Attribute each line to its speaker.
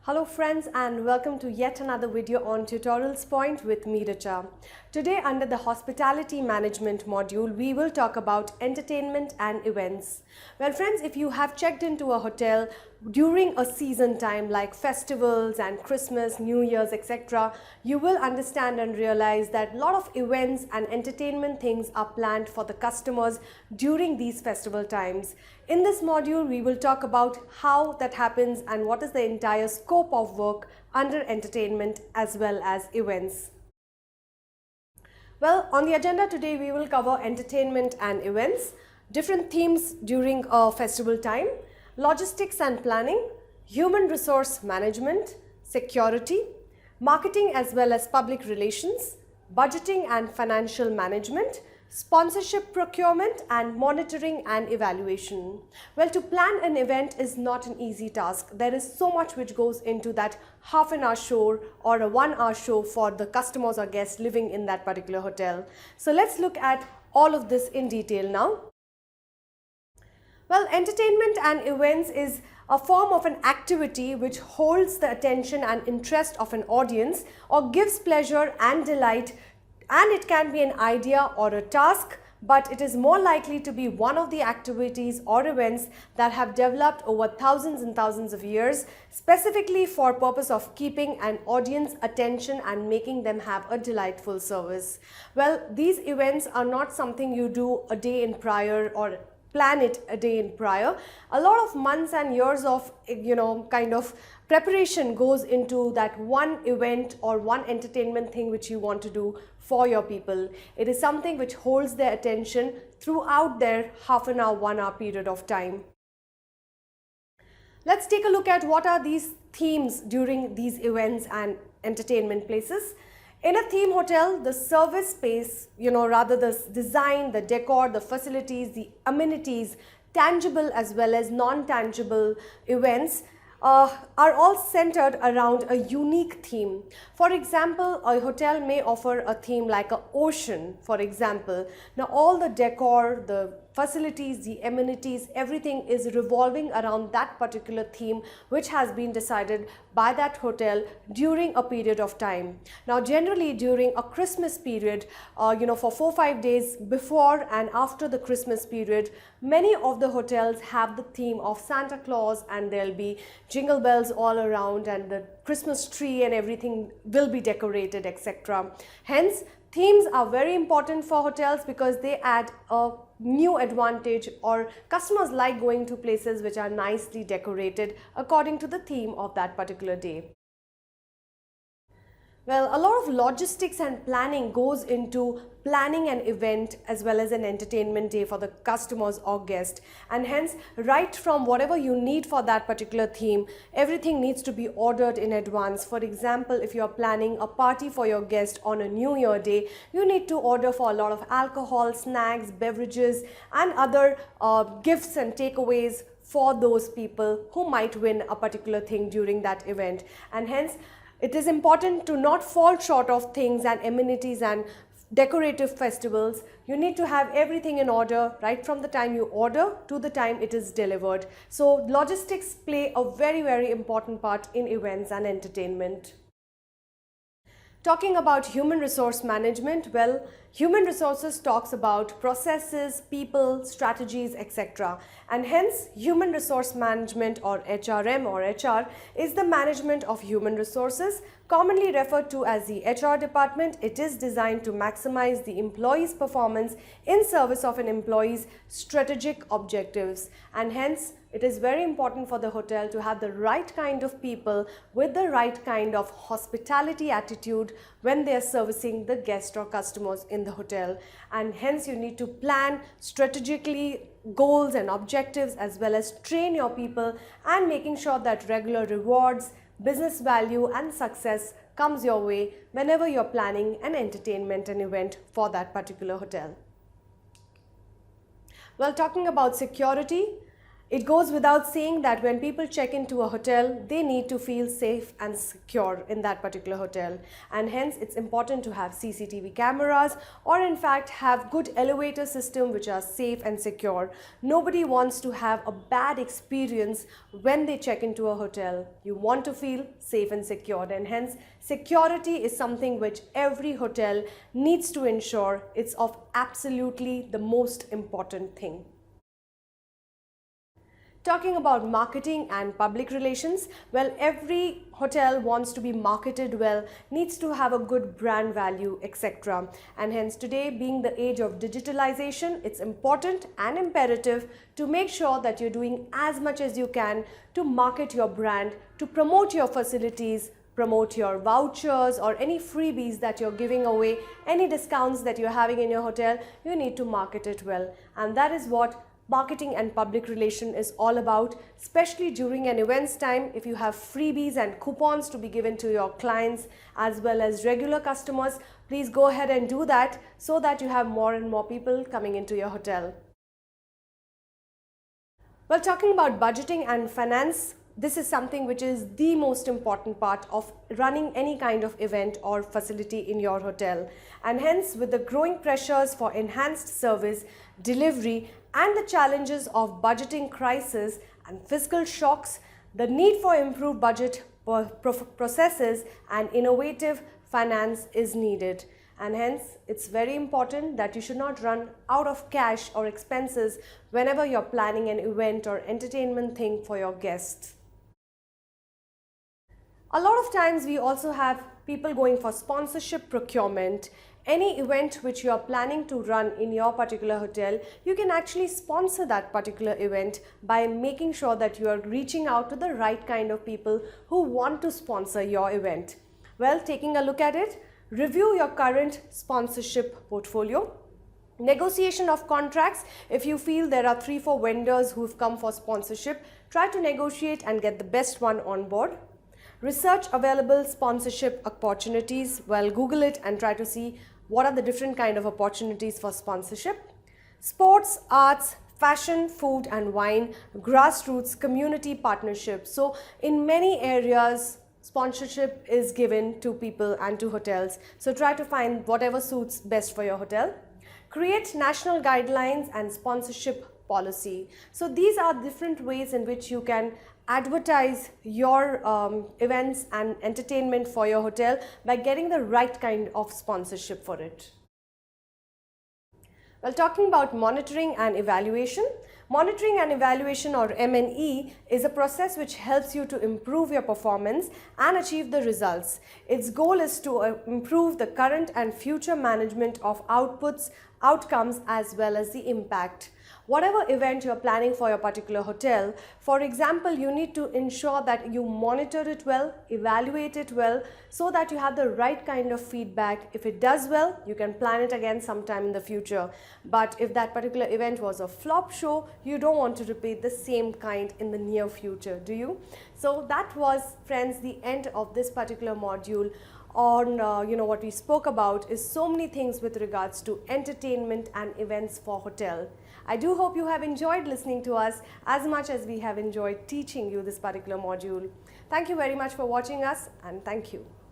Speaker 1: Hello friends and welcome to yet another video on Tutorials Point with Ms.Richa. Today under the Hospitality Management module, we will talk about entertainment and events. Well friends, if you have checked into a hotel during a season time like festivals and Christmas, New Year's, etc., you will understand and realize that a lot of events and entertainment things are planned for the customers during these festival times. In this module, we will talk about how that happens and what is the entire scope of work under entertainment as well as events. Well, on the agenda today, we will cover entertainment and events, different themes during a festival time, logistics and planning, human resource management, security, marketing as well as public relations, budgeting and financial management, sponsorship procurement and monitoring and evaluation. Well, to plan an event is not an easy task. There is so much which goes into that half an hour show or a 1 hour show for the customers or guests living in that particular hotel. So let's look at all of this in detail now. Well, entertainment and events is a form of an activity which holds the attention and interest of an audience or gives pleasure and delight, and it can be an idea or a task, but it is more likely to be one of the activities or events that have developed over thousands and thousands of years, specifically for purpose of keeping an audience attention and making them have a delightful service. Well, these events are not something you do a day in prior or plan it a day in prior. A lot of months and years of kind of preparation goes into that one event or one entertainment thing which you want to do for your people. It is something which holds their attention throughout their half an hour, 1 hour period of time. Let's take a look at what are these themes during these events and entertainment places. In a theme hotel, the service space, rather the design, the decor, the facilities, the amenities, tangible as well as non-tangible events are all centered around a unique theme. For example, a hotel may offer a theme like an ocean, for example. Now all the decor, the facilities, the amenities, everything is revolving around that particular theme which has been decided by that hotel during a period of time. Now generally during a Christmas period, for 4-5 days before and after the Christmas period, many of the hotels have the theme of Santa Claus, and there'll be jingle bells all around and the Christmas tree and everything will be decorated, etc. Hence, themes are very important for hotels because they add a new advantage, or customers like going to places which are nicely decorated according to the theme of that particular day. Well, a lot of logistics and planning goes into planning an event as well as an entertainment day for the customers or guests, and hence right from whatever you need for that particular theme, everything needs to be ordered in advance. For example, if you are planning a party for your guest on a New Year day, you need to order for a lot of alcohol, snacks, beverages and other gifts and takeaways for those people who might win a particular thing during that event. And hence it is important to not fall short of things and amenities and decorative festivals. You need to have everything in order right from the time you order to the time it is delivered. So logistics play a very, very important part in events and entertainment. Talking about human resource management, well, human resources talks about processes, people, strategies, etc. And hence, human resource management or HRM or HR is the management of human resources, commonly referred to as the HR department. It is designed to maximize the employee's performance in service of an employee's strategic objectives. And hence, it is very important for the hotel to have the right kind of people with the right kind of hospitality attitude when they are servicing the guests or customers in the hotel. And hence you need to plan strategically goals and objectives as well as train your people, and making sure that regular rewards, business value and success comes your way whenever you're planning an entertainment and event for that particular hotel. Well, talking about security, It goes without saying that when people check into a hotel, they need to feel safe and secure in that particular hotel. And hence, it's important to have CCTV cameras or in fact have good elevator system which are safe and secure. Nobody wants to have a bad experience when they check into a hotel. You want to feel safe and secure, and hence security is something which every hotel needs to ensure. It's of absolutely the most important thing. Talking about marketing and public relations, well, every hotel wants to be marketed well, needs to have a good brand value, etc. And hence today, being the age of digitalization, it's important and imperative to make sure that you're doing as much as you can to market your brand, to promote your facilities, promote your vouchers or any freebies that you're giving away, any discounts that you're having in your hotel. You need to market it well, and that is what marketing and public relation is all about, especially during an events time. If you have freebies and coupons to be given to your clients as well as regular customers, please go ahead and do that so that you have more and more people coming into your hotel. Well, talking about budgeting and finance, this is something which is the most important part of running any kind of event or facility in your hotel. And hence, with the growing pressures for enhanced service, delivery, and the challenges of budgeting crisis and fiscal shocks, the need for improved budget processes and innovative finance is needed. And hence, it's very important that you should not run out of cash or expenses whenever you're planning an event or entertainment thing for your guests. A lot of times we also have people going for sponsorship procurement. Any event which you are planning to run in your particular hotel, you can actually sponsor that particular event by making sure that you are reaching out to the right kind of people who want to sponsor your event. Well, taking a look at it, review your current sponsorship portfolio. Negotiation of contracts. If you feel there are 3-4 vendors who've come for sponsorship, try to negotiate and get the best one on board. Research available sponsorship opportunities. Well, Google it and try to see what are the different kind of opportunities for sponsorship. Sports, arts, fashion, food and wine, grassroots, community partnerships. So in many areas, sponsorship is given to people and to hotels. So try to find whatever suits best for your hotel. Create national guidelines and sponsorship policy. So these are different ways in which you can advertise your events and entertainment for your hotel by getting the right kind of sponsorship for it. Well, talking about monitoring and evaluation. Monitoring and evaluation, or M&E, is a process which helps you to improve your performance and achieve the results. Its goal is to improve the current and future management of outputs, outcomes as well as the impact. Whatever event you are planning for your particular hotel, for example, you need to ensure that you monitor it well, evaluate it well, so that you have the right kind of feedback. If it does well, you can plan it again sometime in the future. But if that particular event was a flop show, you don't want to repeat the same kind in the near future, do you? So that was, friends, the end of this particular module on what we spoke about is so many things with regards to entertainment and events for hotel. I do hope you have enjoyed listening to us as much as we have enjoyed teaching you this particular module. Thank you very much for watching us, and thank you.